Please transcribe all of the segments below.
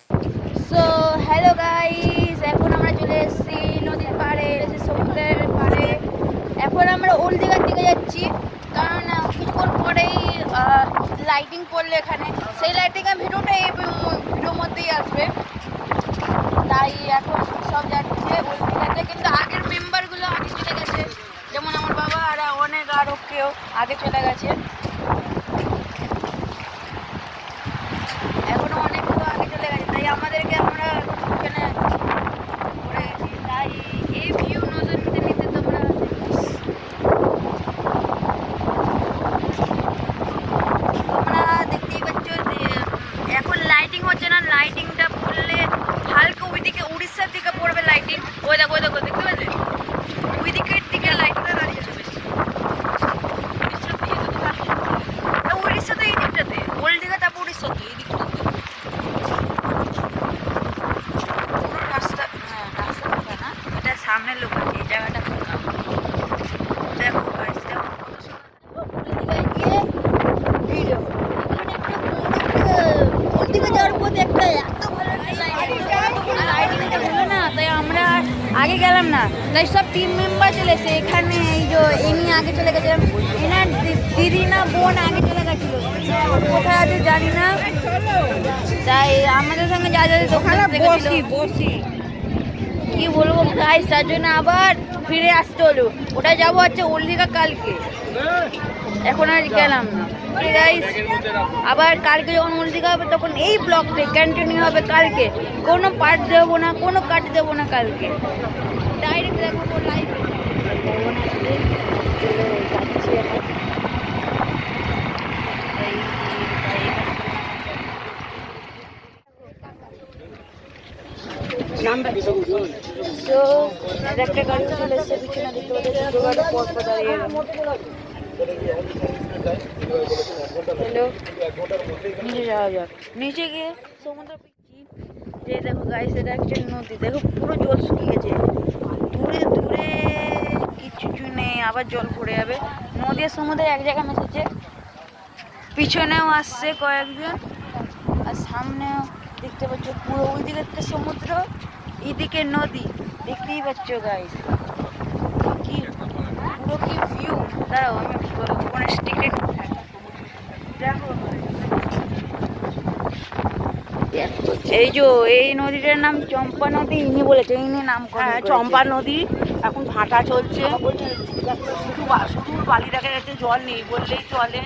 So hello guys, এখন আমরা চলে এসেছি নদীর পাড়ে, সমুদ্রের পাড়ে। এখন আমরা ওল্ড দীঘার দিকে যাচ্ছি, কারণ কিছুক্ষণ পরেই লাইটিং পড়লে এখানে, সেই লাইটিংয়ের ভিডিওটা এই ভিডিওর মধ্যেই আসবে। তাই এখন সব যাচ্ছে ওল্ড দীঘাতে, কিন্তু আগের মেম্বারগুলো আগে চলে গেছে, যেমন আমার বাবা আর অনেক আরও কেউ আগে চলে গেছে। এখনো অনেক কেউ আগে চলে গেছে, তাই আমাদেরকে আমরা এখানে ঘুরে গেছি। তাই এই ভিউ নজর নিতে নিতে তোমরা দেখতেই পাচ্ছ যে এখন লাইটিং হচ্ছে না। লাইটিংটা পড়লে হালকা ওইদিকে উড়িষ্যার দিকে পড়বে লাইটিং। ওই দেখো দেখতে পাচ্ছি ওই দিকের দিকে লাইটটা দাঁড়িয়েছে বেশি। উড়িষ্যা তো এই দিকটাতে, ওল্ড দীঘা, তারপর উড়িষ্যা তো এই দিকটাতে পুরো রাস্তা। হ্যাঁ, রাস্তা ফাঁকা না, এটা সামনের লোক আছে, এই জায়গাটা ফাঁকা। দেখো গাইস, দেখো কত সুন্দর গিয়ে ভিডিও। এখানে একটা ওল্ড দীঘা যাওয়ার পথে একটা এত ভালো লাইটিংটা হলো না, তাই আমরা আগে গেলাম না। তাই সব টিম মেম্বার চলে এসে এখানে, এই যে এনি আগে চলে গেছে, এনার দিদি না বোন আগে চলে গেছিল, কোথায় আছে জানি না। তাই আমাদের সঙ্গে যা যা দোকানে বসি কি বলবো গাইস, তার জন্য আবার ফিরে আসতে হলো। ওটা যাবো হচ্ছে ওল্ড দীঘা কালকে, এখন আর গেলাম না গাইস। আবার কালকে যখন ওল্ড দীঘা হবে তখন এই ব্লগটা কন্টিনিউ হবে কালকে। কোনো পার্ট দেবো না, কোনো কাট দেবো না, কালকে ডাইরেক্ট দেখবো লাইভ। তো একটা গাড়ি চলে এসছে পিছনে, দেখতে পাচ্ছি দুটো গাড়ি পর পর দাঁড়িয়ে গেল। হ্যালো, নিচে যাওয়া যাক। নিচে গিয়ে সমুদ্র পিচ্ছি যে দেখো গাইস, এটা একটা নদী, দেখো পুরো জল শুকিয়ে গেছে, দূরে দূরে কিছু নেই, আবার জল পড়ে যাবে। নদী আর সমুদ্রে এক জায়গায় মেশেছে, পিছনেও আসছে কয়েকজন, আর সামনেও দেখতে পাচ্ছ পুরো ওই দিকে একটা সমুদ্র, এইদিকে নদী, দেখতেই পাচ্ছ গাইস কি পুরো কি ভিউ। দাঁড়াও আমি ফোনে স্টিকে দেখো। এই যে এই নদীটার নাম চম্পা নদী, ইনি বলেছে, ইনি নাম চম্পা নদী। এখন ভাটা চলছে, শুধু বালি দেখা যাচ্ছে, জল নেই বললেই চলে।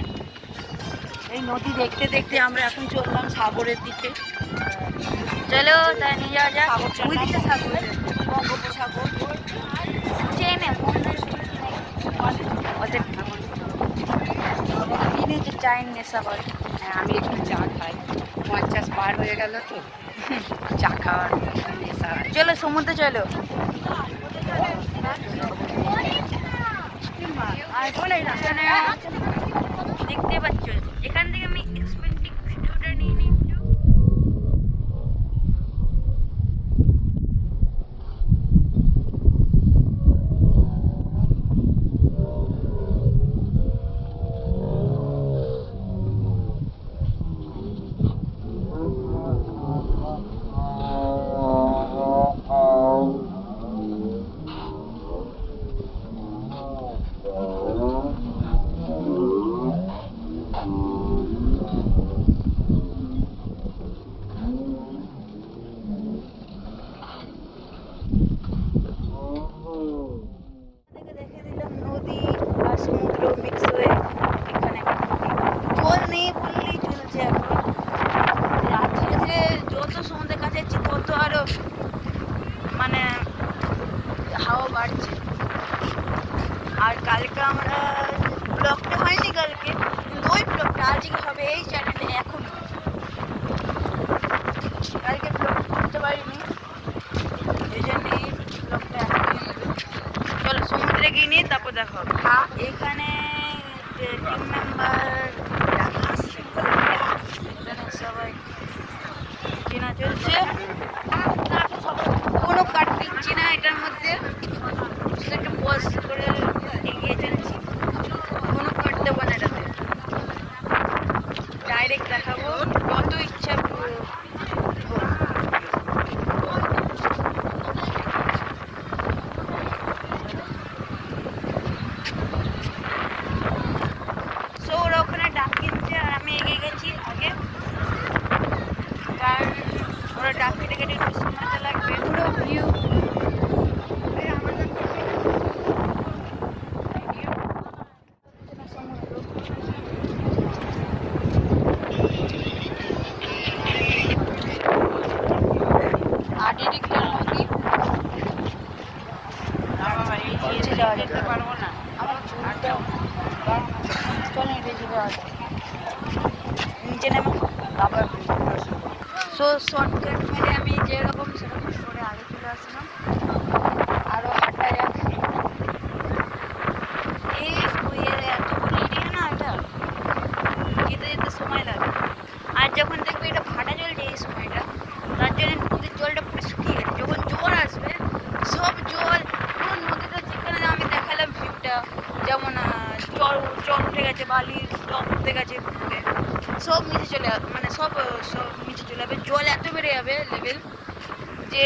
এই নদী দেখতে দেখতে আমরা এখন চললাম সাগরের দিকে। চলো তাই নিয়ে যাওয়া যাক। ওই দিকে সাগর, বঙ্গোপসাগর চেনে ওদের চাইন নেশা করে। হ্যাঁ, আমি একটু চা খাই, 50 পার হয়ে গেল তো চা খাওয়ার নেশা। চলো সমুদ্রে চলো। আর দেখতে পাচ্ছ এখান থেকে আমি এক্সপেন্ডিং ভিডিওটা নিয়ে নিই। দেখে দিলাম নদী আর সমুদ্র মিক্স হয়ে এখানে জল নেই বললেই চলছে। এখন আর ধীরে ধীরে যত সমুদ্রের কাছে যাচ্ছি তত আরো মানে হাওয়া বাড়ছে। আর কালকে আমরা ব্লগটা হয়নি কালকে, কিন্তু ওই ব্লগটা আজকে হবে এই চ্যানেলে। এখন কালকে ব্লগ করতে পারিনি, এই জন্য এই ব্লগটা এখনই হবে। চলো সমুদ্রে গিয়ে নিয়ে তারপর দেখো। এখানে টিম মেম্বার সবাই কেনা চলছে, কোনো কাট দিচ্ছি না এটার মধ্যে, একটু পজ করে এগিয়ে চলছি, কোনো কাট দেবো না এটাতে, ডাইরেক্ট দেখাবো যত ইচ্ছা। সো শর্টকাট মেরে আমি যেরকম সেরকম করে আগে চলে আসলাম। আরও হাঁটা যাক। এই এত বড় এরিয়া না, এটা যেতে যেতে সময় লাগে। আর যখন দেখবে এটা ভাটা চলছে এই সময়টা, তার জন্য নদীর জলটা পুরো শুকিয়ে গেছে। যখন জোয়ার আসবে সব জল পুরো নদীটা, যেখানে আমি দেখালাম ভিউটা, যেমন চর চর উঠে গেছে, বালির স্টক উঠে গেছে, পুকুরে সব নিচে চলে মানে সব সব নিচে চলে যাবে। জল এত বেড়ে যাবে লেভেল যে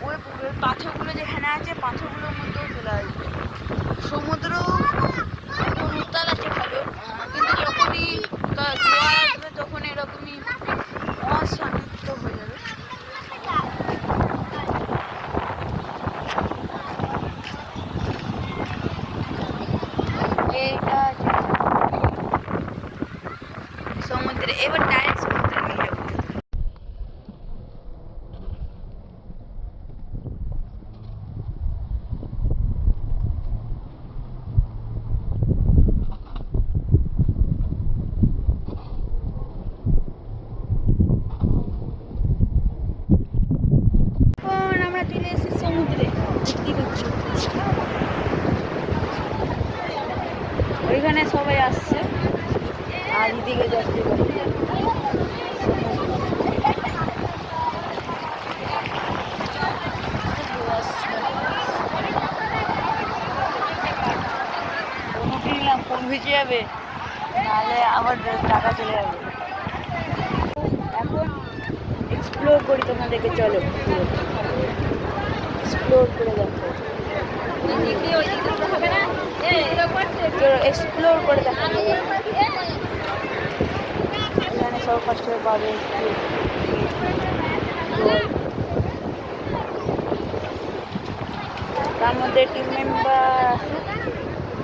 ওই পাথরগুলো যেখানে আছে পাথরগুলোর মধ্যেও চলে আসবে। সমুদ্র এখন উত্তাল আছে ভালো, কিন্তু যখনই জোয়ার আসবে তখন এরকমই অশান্ত হয়ে যাবে। এইটা সমুদ্রে, এবার ডাইরেক্ট সমুদ্রে নিয়ে যাবো। এখন আমরা চলে এসেছি সমুদ্রে। ওইখানে সবাই আসছে আর এদিকে যাচ্ছে। ফোন ভিজে যাবে, নাহলে আবার টাকা চলে যাবে। এখন এক্সপ্লোর করি তোমাদেরকে, চলো এক্সপ্লোর করে দেখো, এক্সপ্লোর করে দেখো। এখানে সব কষ্ট পাবে তার মধ্যে টিম মেম্বার আসুক,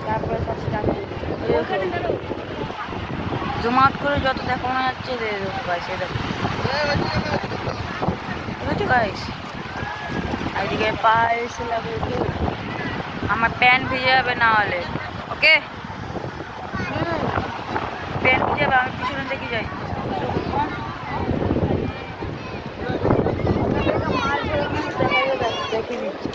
তারপরে সব স্টার্ট। জুম আউট করে যত দেখানো যাচ্ছে দেখো গাইস, এইদিকে পা এসে লাগে, আমার প্যান্ট ভিজে যাবে না হলে। ওকে, প্যান্ট ভিজে যাবে, আমি পিছনে দেখে যাই। দেখে নিচ্ছি।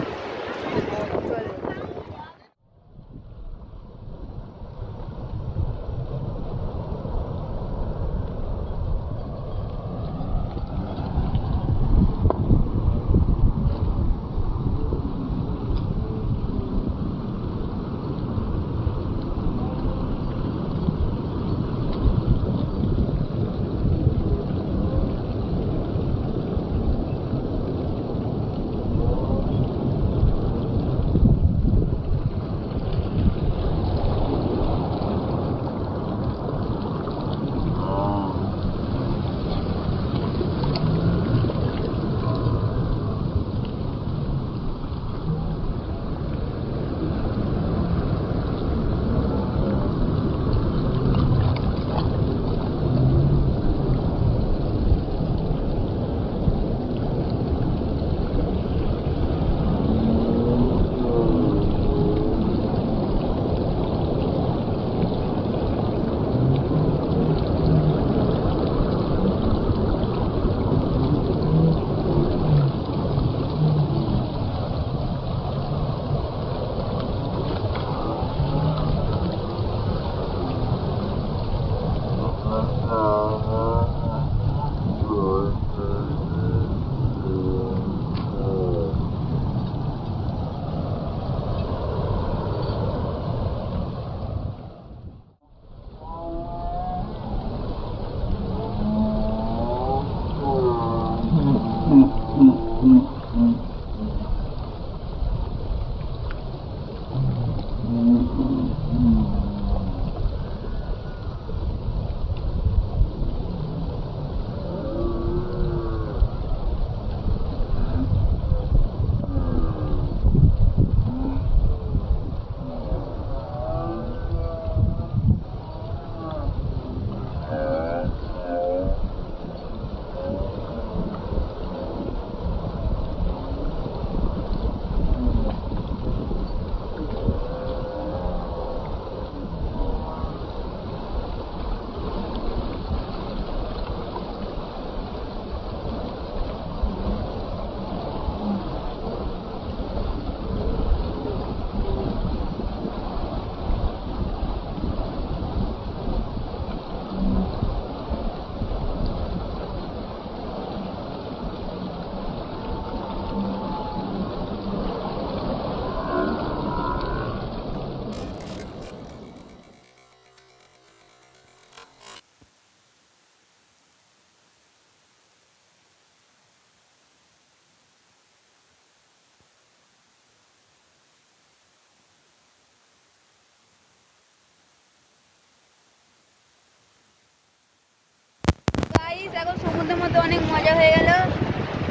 অনেক মজা হয়ে গেল।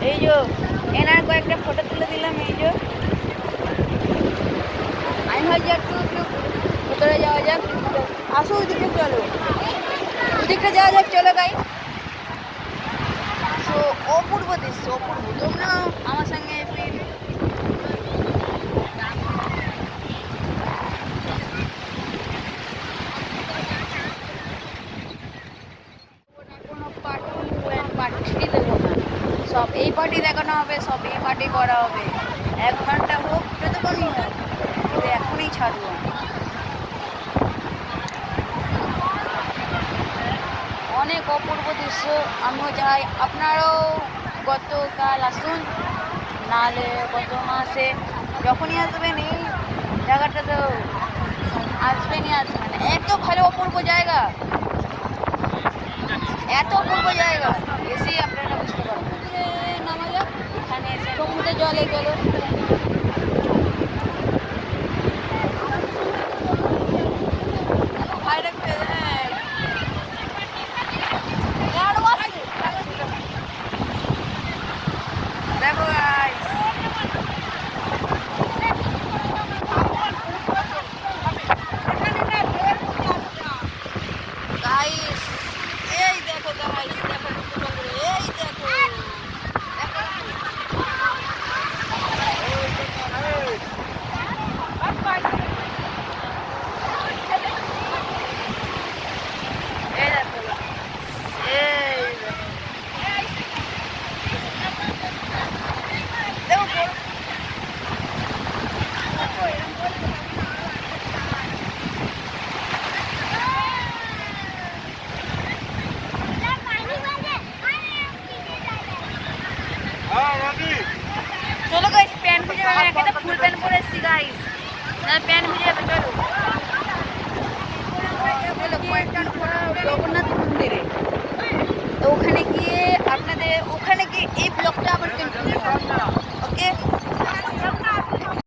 এই যে এনার কয়েকটা ফটো তুলে দিলাম। এই যে আমি ভাবছি একটু একটু ভেতরে যাওয়া যাক। আসো ওইদিকে, চলো ওইদিকটা যাওয়া যাক, চলো গাই। তো অপূর্ব দৃশ্য, অপূর্ব। তোমরা আমার সঙ্গে কোনো পার্ট 2 অ্যান্ড পার্ট 3 দেবো না। সব এই পার্টি দেখানো হবে, সব এই পার্টি করা হবে। 1 ঘন্টা হোক, যতক্ষণই হোক, কিন্তু এখনই ছাড়বো আমি। অনেক অপূর্ব দৃশ্য, আমিও যাই, আপনারাও গতকাল আসুন, নাহলে গত মাসে যখনই আসবেন এই জায়গাটা তো আসবেনই আসবেন। এত ভালো অপূর্ব জায়গা, এত অপূর্ব জায়গা, এসেই আপনারা বুঝতে পারবেন। নামা যাক, এখানে এসে সমুদ্রে জলে গেল। দেখো guys, guys, এই দেখো guys, দেখো পুরো করে, এই দেখো, দেখো। এই দেখো, এই দেখো, দেখো চলো গাইস, প্যান্ট ভিজে যাবে, একটা ফুল প্যান্ট পরে এসছি গাইস, না প্যান্ট ভিজে যাবে। চলো জগন্নাথ মন্দিরে, তো ওখানে গিয়ে আপনাদের, ওখানে গিয়ে এই ব্লগটা আবার কন্টিনিউ হবে। ওকে।